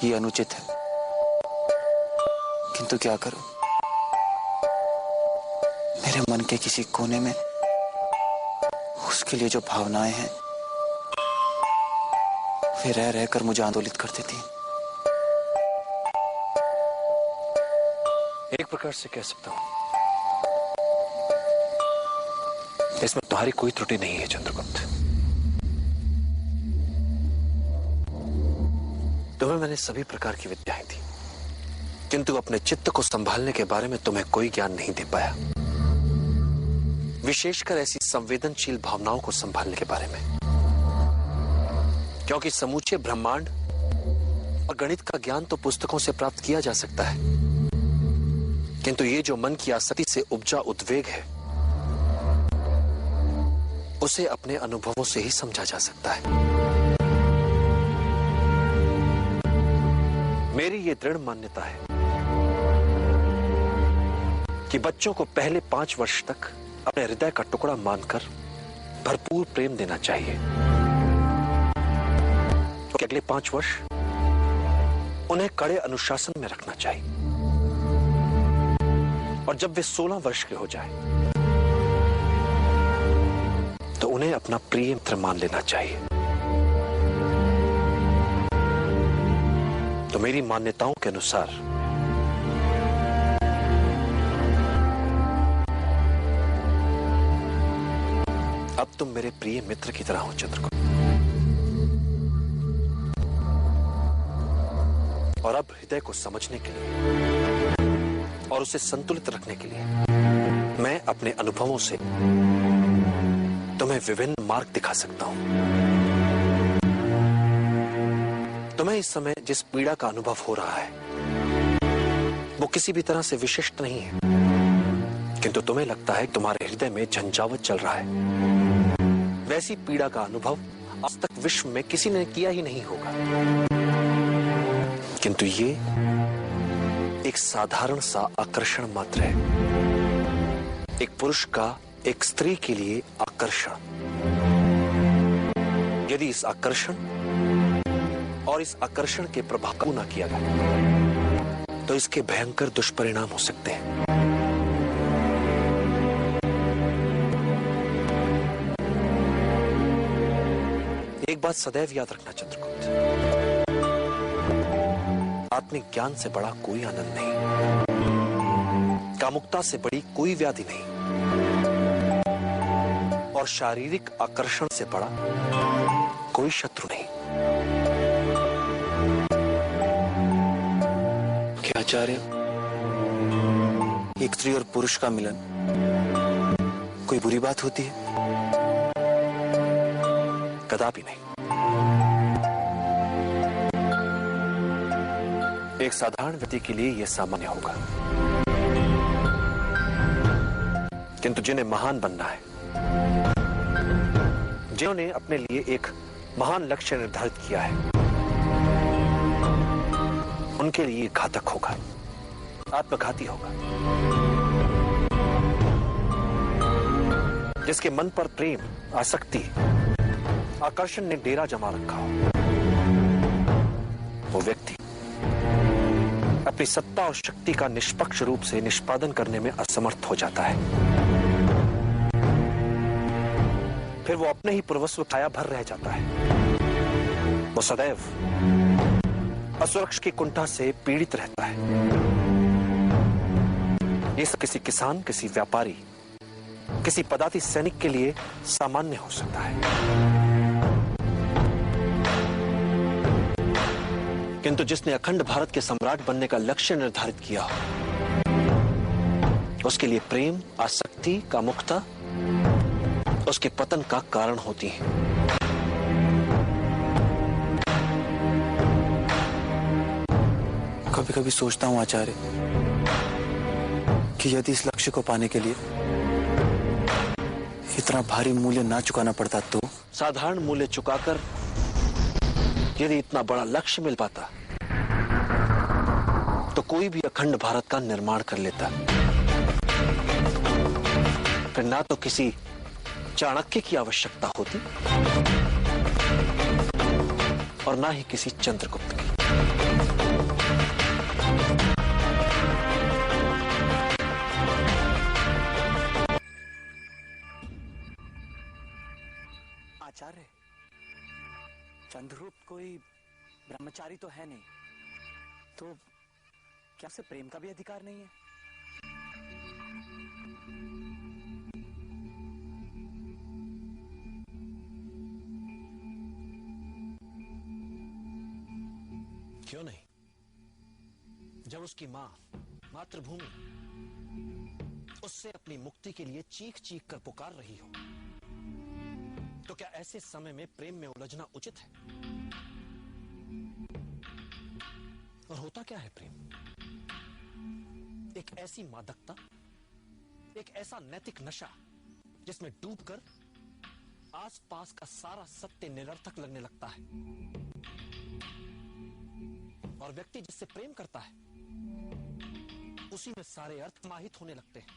ये अनुचित है, किंतु क्या करूं, मेरे मन के किसी कोने में उसके लिए जो भावनाएं हैं वे रह रहकर मुझे आंदोलित कर देती हैं। एक प्रकार से कह सकता हूं इसमें तुम्हारी कोई त्रुटि नहीं है चंद्रगुप्त। तुम्हें मैंने सभी प्रकार की विद्याएं दी, किंतु अपने चित्त को संभालने के बारे में तुम्हें कोई ज्ञान नहीं दे पाया, विशेषकर ऐसी संवेदनशील भावनाओं को संभालने के बारे में। क्योंकि समूचे ब्रह्मांड और गणित का ज्ञान तो पुस्तकों से प्राप्त किया जा सकता है, किंतु ये जो मन की आसक्ति से उपजा उद्वेग है उसे अपने अनुभवों से ही समझा जा सकता है। मेरी ये दृढ़ मान्यता है कि बच्चों को पहले 5 वर्ष तक अपने हृदय का टुकड़ा मानकर भरपूर प्रेम देना चाहिए, तो अगले 5 वर्ष उन्हें कड़े अनुशासन में रखना चाहिए, और जब वे 16 वर्ष के हो जाए तो उन्हें अपना प्रिय मित्र मान लेना चाहिए। तो मेरी मान्यताओं के अनुसार अब तुम मेरे प्रिय मित्र की तरह हो चंद्रगुप्त, और अब हृदय को समझने के लिए और उसे संतुलित रखने के लिए मैं अपने अनुभवों से तुम्हें विभिन्न मार्ग दिखा सकता हूं। तुम्हें इस समय जिस पीड़ा का अनुभव हो रहा है वो किसी भी तरह से विशिष्ट नहीं है, किंतु तुम्हें लगता है कि तुम्हारे हृदय में झंझावात चल रहा है। वैसी पीड़ा का अनुभव आज तक विश्व में किसी ने किया ही नहीं होगा, किंतु ये एक साधारण सा आकर्षण मात्र है, एक पुरुष का एक स्त्री के लिए आकर्षण। यदि इस आकर्षण और इस आकर्षण के प्रभाव को न किया गया तो इसके भयंकर दुष्परिणाम हो सकते हैं। एक बात सदैव याद रखना चंद्रगुप्त, आत्मिक ज्ञान से बड़ा कोई आनंद नहीं, कामुकता से बड़ी कोई व्याधि नहीं, और शारीरिक आकर्षण से बड़ा कोई शत्रु नहीं। क्या आचार्य, एक स्त्री और पुरुष का मिलन कोई बुरी बात होती है? कदापि नहीं। एक साधारण व्यक्ति के लिए यह सामान्य होगा, किंतु जिन्हें महान बनना है, जिन्होंने अपने लिए एक महान लक्ष्य निर्धारित किया है, उनके लिए घातक होगा, आत्मघाती होगा। जिसके मन पर प्रेम, आसक्ति, आकर्षण ने डेरा जमा रखा हो, वो व्यक्ति अपनी सत्ता और शक्ति का निष्पक्ष रूप से निष्पादन करने में असमर्थ हो जाता है। फिर वो अपने ही पूर्वस्व छाया भर रह जाता है। वो सदैव असुरक्षा की कुंठा से पीड़ित रहता है। ये सब किसी किसान, किसी व्यापारी, किसी पदाति सैनिक के लिए सामान्य हो सकता है, किंतु जिसने अखंड भारत के सम्राट बनने का लक्ष्य निर्धारित किया हो, उसके लिए प्रेम, आसक्ति, कामुकता उसके पतन का कारण होती है। कभी कभी सोचता हूं आचार्य कि यदि इस लक्ष्य को पाने के लिए इतना भारी मूल्य ना चुकाना पड़ता तो। साधारण मूल्य चुकाकर यदि इतना बड़ा लक्ष्य मिल पाता तो कोई भी अखंड भारत का निर्माण कर लेता। फिर ना तो किसी चाणक्य की आवश्यकता होती और ना ही किसी चंद्रगुप्त की। आचार्य, चंद्रगुप्त कोई ब्रह्मचारी तो है नहीं, तो क्या उसे प्रेम का भी अधिकार नहीं है? क्यों नहीं? जब उसकी मां मातृभूमि उससे अपनी मुक्ति के लिए चीख चीख कर पुकार रही हो, तो क्या ऐसे समय में प्रेम में उलझना उचित है? और होता क्या है प्रेम? एक ऐसी मादकता, एक ऐसा नैतिक नशा जिसमें डूबकर आसपास का सारा सत्य निरर्थक लगने लगता है, और व्यक्ति जिससे प्रेम करता है उसी में सारे अर्थ समाहित होने लगते हैं।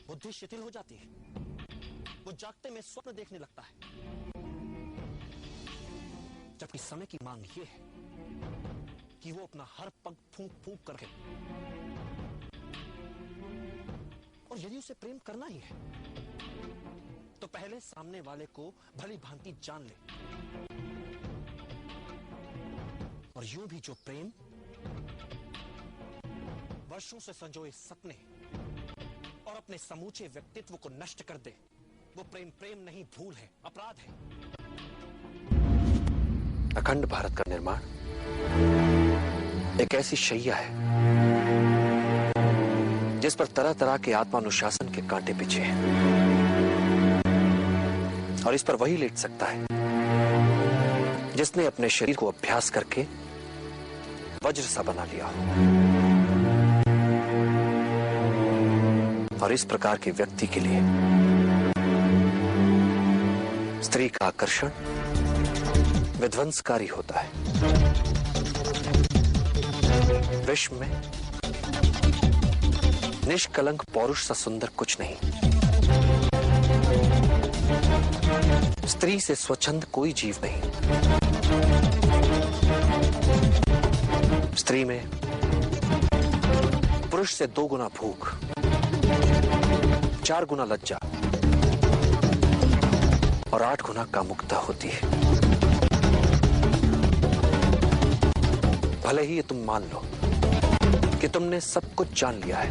बुद्धि शिथिल हो जाती है, वो जागते में स्वप्न देखने लगता है, जबकि समय की मांग ये है कि वो अपना हर पग फूंक फूंक करके, और यदि उसे प्रेम करना ही है तो पहले सामने वाले को भली भांति जान ले, और यूं भी जो प्रेम वर्षों से संजोए सपने और अपने समूचे व्यक्तित्व को नष्ट कर दे, वो प्रेम प्रेम नहीं, भूल है, अपराध है। अखंड भारत का निर्माण एक ऐसी शैया है जिस पर तरह तरह के आत्मानुशासन के कांटे बिछे हैं, और इस पर वही लेट सकता है जिसने अपने शरीर को अभ्यास करके वज्र सा बना लिया हो। और इस प्रकार के व्यक्ति के लिए स्त्री का आकर्षण विध्वंसकारी होता है। विश्व में निष्कलंक पौरुष सा सुंदर कुछ नहीं, स्त्री से स्वच्छंद कोई जीव नहीं। स्त्री में पुरुष से 2 गुना भूख, 4 गुना लज्जा और 8 गुना कामुकता होती है। भले ही ये तुम मान लो कि तुमने सब कुछ जान लिया है,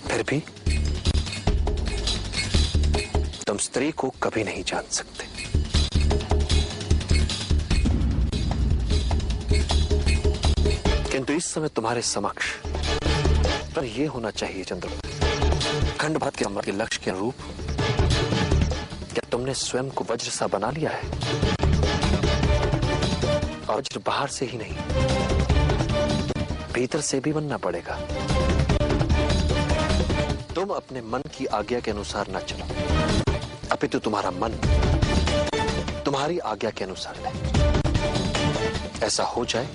फिर भी तुम स्त्री को कभी नहीं जान सकते। किंतु इस समय तुम्हारे समक्ष पर यह होना चाहिए चंद्रगुप्त, अखंड भारत के हमारे लक्ष्य के अनुरूप क्या तुमने स्वयं को वज्र सा बना लिया है? और वज्र बाहर से ही नहीं, भीतर से भी बनना पड़ेगा। तुम अपने मन की आज्ञा के अनुसार न चलो, अपितु तुम्हारा मन तुम्हारी आज्ञा के अनुसार ले। ऐसा हो जाए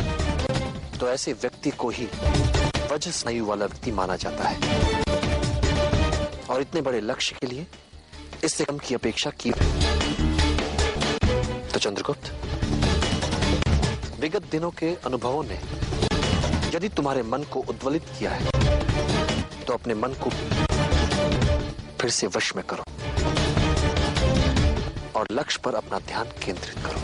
तो ऐसे व्यक्ति को ही वज्र स्नायु वाला व्यक्ति माना जाता है, और इतने बड़े लक्ष्य के लिए इससे कम की अपेक्षा की है। तो चंद्रगुप्त, विगत दिनों के अनुभवों ने यदि तुम्हारे मन को उद्वेलित किया है, तो अपने मन को फिर से वश में करो और लक्ष्य पर अपना ध्यान केंद्रित करो।